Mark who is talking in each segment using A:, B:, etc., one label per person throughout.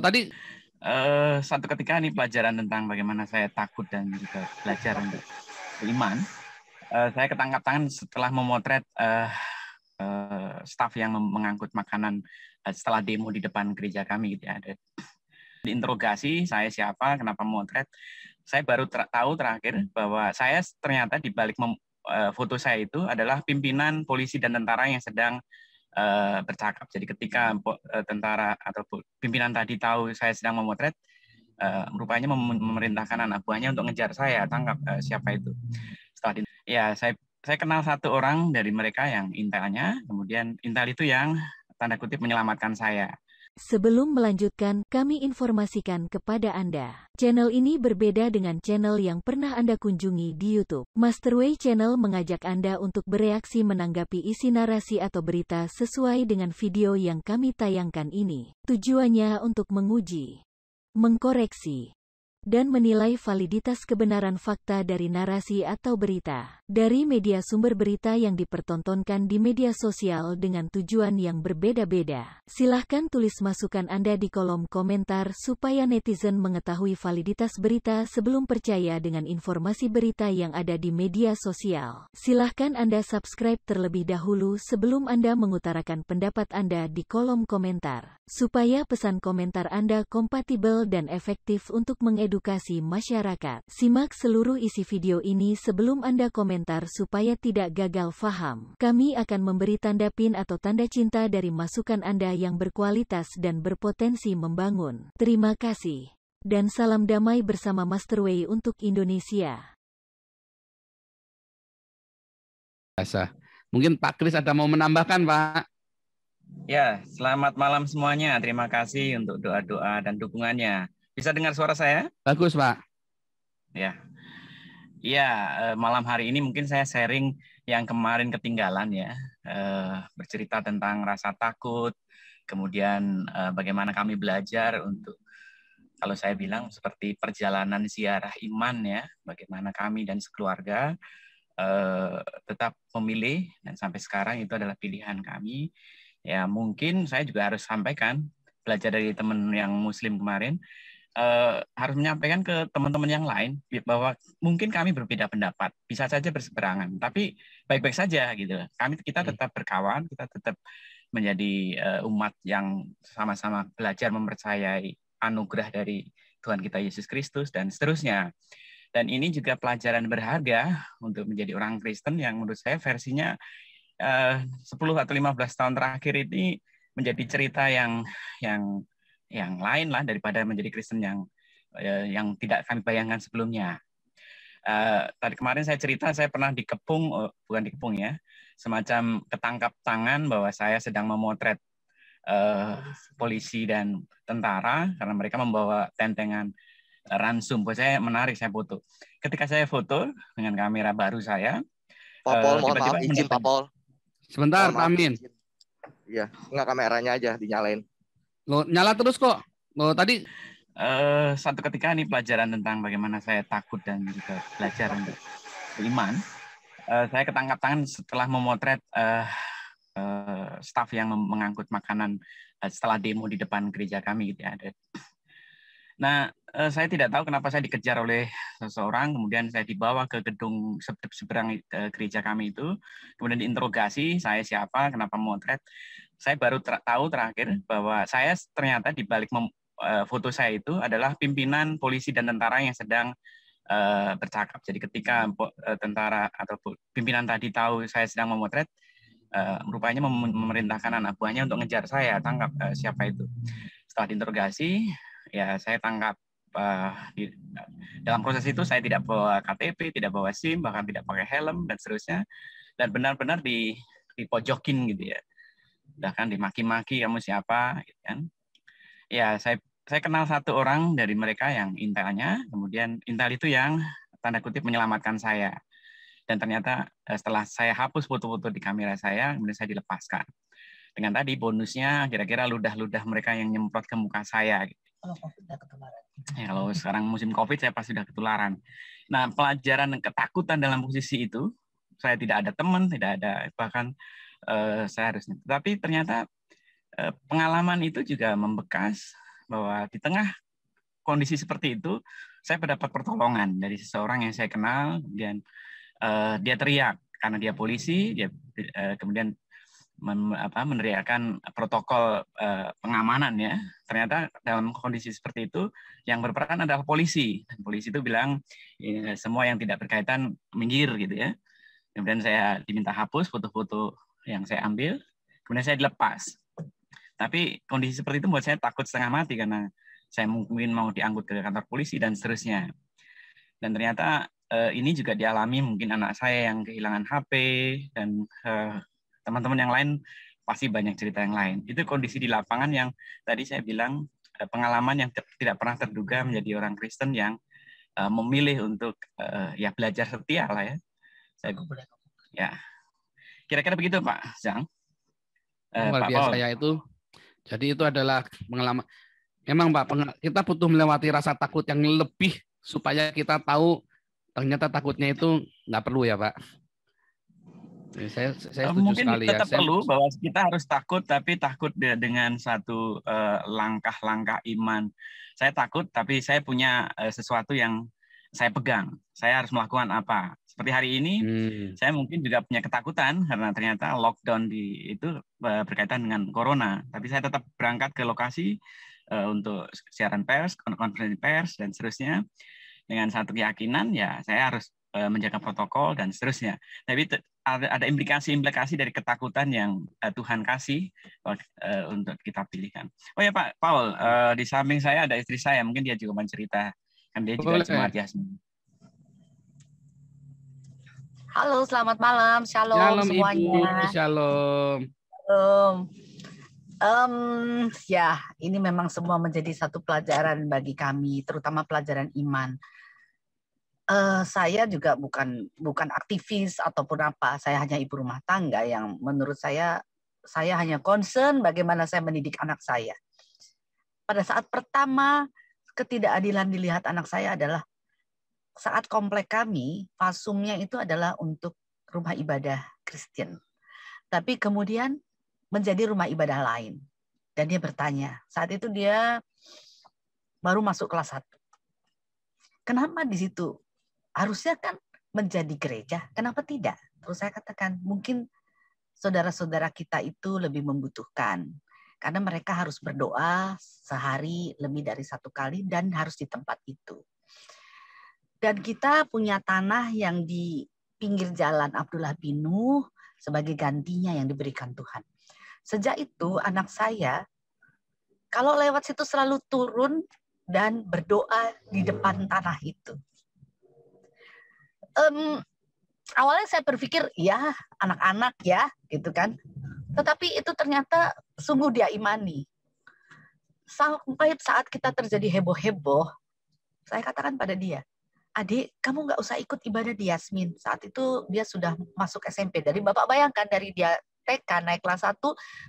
A: Tadi
B: Satu ketika ini pelajaran tentang bagaimana saya takut dan juga belajar untuk beriman. Saya ketangkap tangan setelah memotret staf yang mengangkut makanan setelah demo di depan gereja kami gitu ya. Diinterogasi, saya siapa, kenapa memotret. Saya baru tahu terakhir bahwa saya ternyata di balik foto saya itu adalah pimpinan polisi dan tentara yang sedang bercakap. Jadi ketika tentara atau pimpinan tadi tahu saya sedang memotret, rupanya memerintahkan anak buahnya untuk ngejar saya, tangkap siapa itu. Setelah ya saya kenal satu orang dari mereka yang intelnya, kemudian intel itu yang tanda kutip menyelamatkan saya.
C: Sebelum melanjutkan, kami informasikan kepada Anda. Channel ini berbeda dengan channel yang pernah Anda kunjungi di YouTube. Masterway Channel mengajak Anda untuk bereaksi menanggapi isi narasi atau berita sesuai dengan video yang kami tayangkan ini. Tujuannya untuk menguji, mengkoreksi, dan menilai validitas kebenaran fakta dari narasi atau berita dari media sumber berita yang dipertontonkan di media sosial dengan tujuan yang berbeda-beda. Silahkan tulis masukan Anda di kolom komentar supaya netizen mengetahui validitas berita sebelum percaya dengan informasi berita yang ada di media sosial. Silahkan Anda subscribe terlebih dahulu sebelum Anda mengutarakan pendapat Anda di kolom komentar, supaya pesan komentar Anda kompatibel dan efektif untuk mengedukasi masyarakat. Simak seluruh isi video ini sebelum Anda komentar supaya tidak gagal faham. Kami akan memberi tanda pin atau tanda cinta dari masukan Anda yang berkualitas dan berpotensi membangun. Terima kasih. Dan salam damai bersama Masterway untuk Indonesia.
A: mungkin Pak Kris ada mau menambahkan, Pak?
B: Ya, selamat malam semuanya. Terima kasih untuk doa-doa dan dukungannya. Bisa dengar suara saya?
A: Bagus, Pak.
B: Ya. Iya, malam hari ini mungkin saya sharing yang kemarin ketinggalan ya, bercerita tentang rasa takut, kemudian bagaimana kami belajar untuk, kalau saya bilang seperti perjalanan ziarah iman ya, bagaimana kami dan sekeluarga tetap memilih dan sampai sekarang itu adalah pilihan kami. Ya mungkin saya juga harus sampaikan, belajar dari teman yang Muslim kemarin, harus menyampaikan ke teman-teman yang lain bahwa mungkin kami berbeda pendapat, bisa saja berseberangan, tapi baik-baik saja gitu. Kita tetap berkawan, kita tetap menjadi umat yang sama-sama belajar mempercayai anugerah dari Tuhan kita Yesus Kristus dan seterusnya. Dan ini juga pelajaran berharga untuk menjadi orang Kristen yang menurut saya versinya 10 atau 15 tahun terakhir ini menjadi cerita yang lain lah daripada menjadi Kristen yang tidak kami bayangkan sebelumnya. Tadi kemarin saya cerita saya pernah dikepung, bukan dikepung ya, semacam ketangkap tangan bahwa saya sedang memotret polisi dan tentara karena mereka membawa tentengan ransum. Buat saya menarik, saya foto. Ketika saya foto dengan kamera baru saya,
D: Pak Pol, mohon
B: tiba-tiba
D: maaf, izin Pak Pol.
A: Sebentar, Pak Amin.
D: Iya, enggak, kameranya aja dinyalain.
A: Loh, nyala terus kok. Loh, tadi
B: satu ketika ini pelajaran tentang bagaimana saya takut dan juga belajar untuk beriman. Saya ketangkap tangan setelah memotret staf yang mengangkut makanan setelah demo di depan gereja kami gitu ya. Nah, saya tidak tahu kenapa saya dikejar oleh seseorang, kemudian saya dibawa ke gedung seberang gereja kami itu, kemudian diinterogasi, saya siapa, kenapa memotret. Saya baru tahu terakhir bahwa saya ternyata di balik foto saya itu adalah pimpinan polisi dan tentara yang sedang bercakap. Jadi ketika tentara atau pimpinan tadi tahu saya sedang memotret, rupanya memerintahkan anak buahnya untuk ngejar saya, tangkap siapa itu. Setelah diinterogasi, ya saya tangkap. Dalam proses itu saya tidak bawa KTP, tidak bawa SIM, bahkan tidak pakai helm dan seterusnya, dan benar-benar dipojokin gitu ya, bahkan dimaki-maki, kamu siapa gitu kan. Ya saya kenal satu orang dari mereka yang intelnya, kemudian intel itu yang tanda kutip menyelamatkan saya, dan ternyata setelah saya hapus foto-foto di kamera saya, kemudian saya dilepaskan dengan tadi bonusnya kira-kira ludah-ludah mereka yang nyemprot ke muka saya gitu. Kalau COVID udah ketularan. Ya, kalau sekarang musim COVID saya pasti sudah ketularan. Nah, pelajaran ketakutan dalam posisi itu, saya tidak ada teman, tidak ada, bahkan saya harus. Tapi ternyata pengalaman itu juga membekas, bahwa di tengah kondisi seperti itu, saya mendapat pertolongan dari seseorang yang saya kenal, dan dia teriak karena dia polisi, dia kemudian meneriakkan protokol pengamanan ya. Ternyata dalam kondisi seperti itu yang berperan adalah polisi. Dan polisi itu bilang semua yang tidak berkaitan minggir gitu ya. Kemudian saya diminta hapus foto-foto yang saya ambil, kemudian saya dilepas. Tapi kondisi seperti itu membuat saya takut setengah mati karena saya mungkin mau diangkut ke kantor polisi dan seterusnya. Dan ternyata ini juga dialami mungkin anak saya yang kehilangan HP dan teman-teman yang lain pasti banyak cerita yang lain. Itu kondisi di lapangan yang tadi saya bilang pengalaman yang tidak pernah terduga menjadi orang Kristen yang memilih untuk ya belajar setia lah ya. Ya, kira-kira begitu Pak Zhang.
A: Luar
B: Pak
A: biasa
B: Paul.
A: ya itu. Jadi itu adalah pengalaman. Memang Pak, kita butuh melewati rasa takut yang lebih supaya kita tahu ternyata takutnya itu nggak perlu ya Pak. Saya setuju
B: Mungkin
A: sekali ya.
B: tetap perlu bahwa kita harus takut, tapi takut dengan satu langkah-langkah iman. Saya takut, tapi saya punya sesuatu yang saya pegang. Saya harus melakukan apa? Seperti hari ini, saya mungkin juga punya ketakutan karena ternyata lockdown itu berkaitan dengan corona. Tapi saya tetap berangkat ke lokasi untuk siaran pers, konferensi pers, dan seterusnya. Dengan satu keyakinan, ya saya harus menjaga protokol dan seterusnya. Tapi ada implikasi-implikasi dari ketakutan yang Tuhan kasih untuk kita pilihkan. Oh ya Pak Paul, di samping saya ada istri saya, mungkin dia juga mencerita, kan dia juga jemaat Yasmin.
E: Halo, selamat malam, shalom,
A: Shalom
E: semuanya.
A: Ibu, shalom.
E: Ya, ini memang semua menjadi satu pelajaran bagi kami, terutama pelajaran iman. Saya juga bukan aktivis ataupun apa, saya hanya ibu rumah tangga yang menurut saya hanya concern bagaimana saya mendidik anak saya. Pada saat pertama ketidakadilan dilihat anak saya adalah saat komplek kami, fasumnya itu adalah untuk rumah ibadah Kristen. Tapi kemudian menjadi rumah ibadah lain. Dan dia bertanya, saat itu dia baru masuk kelas 1. Kenapa di situ? Harusnya kan menjadi gereja, kenapa tidak? Terus saya katakan, mungkin saudara-saudara kita itu lebih membutuhkan. Karena mereka harus berdoa sehari lebih dari 1 kali dan harus di tempat itu. Dan kita punya tanah yang di pinggir jalan Abdullah bin Nuh sebagai gantinya yang diberikan Tuhan. Sejak itu anak saya kalau lewat situ selalu turun dan berdoa di depan tanah itu. Awalnya saya berpikir ya anak-anak ya gitu kan. Tetapi itu ternyata sungguh dia imani. Sampai saat kita terjadi heboh-heboh, saya katakan pada dia, adik, kamu nggak usah ikut ibadah di Yasmin. Saat itu dia sudah masuk SMP. Dari Bapak bayangkan dari dia TK naik kelas 1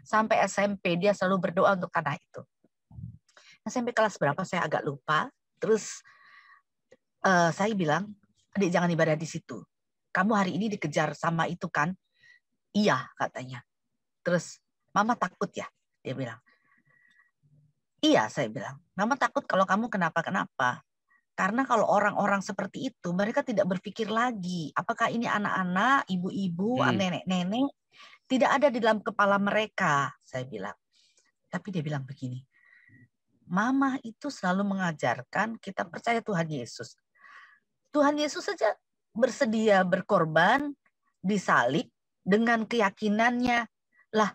E: sampai SMP dia selalu berdoa untuk tanah itu. SMP kelas berapa saya agak lupa. Terus saya bilang, adik jangan ibadah di situ. Kamu hari ini dikejar sama itu kan? Iya katanya. Terus mama takut ya? Dia bilang. Iya saya bilang. Mama takut kalau kamu kenapa-kenapa. Karena kalau orang-orang seperti itu, mereka tidak berpikir lagi. Apakah ini anak-anak, ibu-ibu, nenek-nenek, tidak ada di dalam kepala mereka, saya bilang. Tapi dia bilang begini, Mama itu selalu mengajarkan kita percaya Tuhan Yesus. Tuhan Yesus saja bersedia berkorban, disalib dengan keyakinannya. Lah,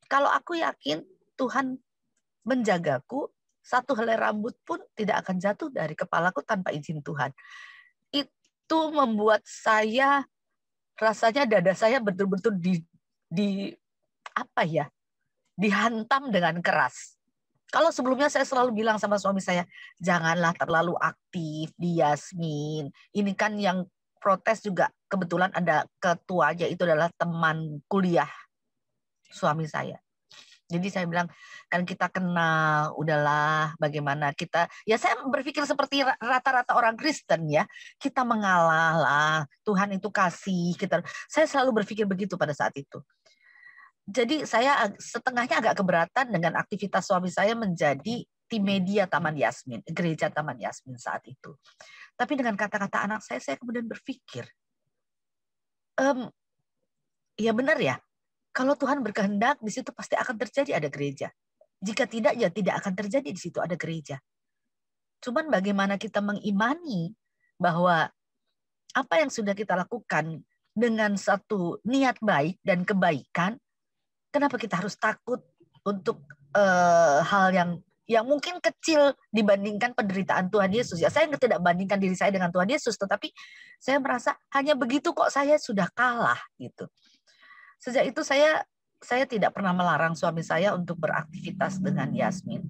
E: kalau aku yakin Tuhan menjagaku, 1 helai rambut pun tidak akan jatuh dari kepalaku tanpa izin Tuhan. Itu membuat saya rasanya dada saya betul-betul dihantam dengan keras. Kalau sebelumnya saya selalu bilang sama suami saya, janganlah terlalu aktif di Yasmin. Ini kan yang protes juga kebetulan ada ketuanya itu adalah teman kuliah suami saya. Jadi saya bilang, kan kita kenal, udahlah bagaimana kita, ya saya berpikir seperti rata-rata orang Kristen ya, kita mengalah lah, Tuhan itu kasih, saya selalu berpikir begitu pada saat itu. Jadi saya setengahnya agak keberatan dengan aktivitas suami saya menjadi tim media Taman Yasmin, gereja Taman Yasmin saat itu. Tapi dengan kata-kata anak saya kemudian berpikir, ya benar ya, kalau Tuhan berkehendak di situ pasti akan terjadi ada gereja. Jika tidak, ya tidak akan terjadi di situ ada gereja. Cuman bagaimana kita mengimani bahwa apa yang sudah kita lakukan dengan satu niat baik dan kebaikan, kenapa kita harus takut untuk hal yang mungkin kecil dibandingkan penderitaan Tuhan Yesus? Ya, saya tidak bandingkan diri saya dengan Tuhan Yesus, tetapi saya merasa hanya begitu kok saya sudah kalah gitu. Sejak itu saya tidak pernah melarang suami saya untuk beraktivitas dengan Yasmin.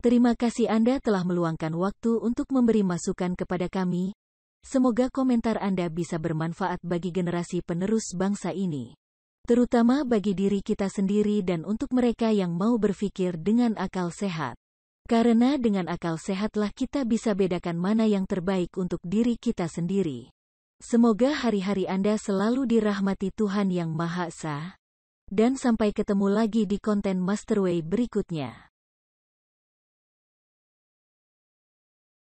C: Terima kasih Anda telah meluangkan waktu untuk memberi masukan kepada kami. Semoga komentar Anda bisa bermanfaat bagi generasi penerus bangsa ini, terutama bagi diri kita sendiri dan untuk mereka yang mau berpikir dengan akal sehat. Karena dengan akal sehatlah kita bisa bedakan mana yang terbaik untuk diri kita sendiri. Semoga hari-hari Anda selalu dirahmati Tuhan Yang Maha Esa. Dan sampai ketemu lagi di konten Masterway berikutnya.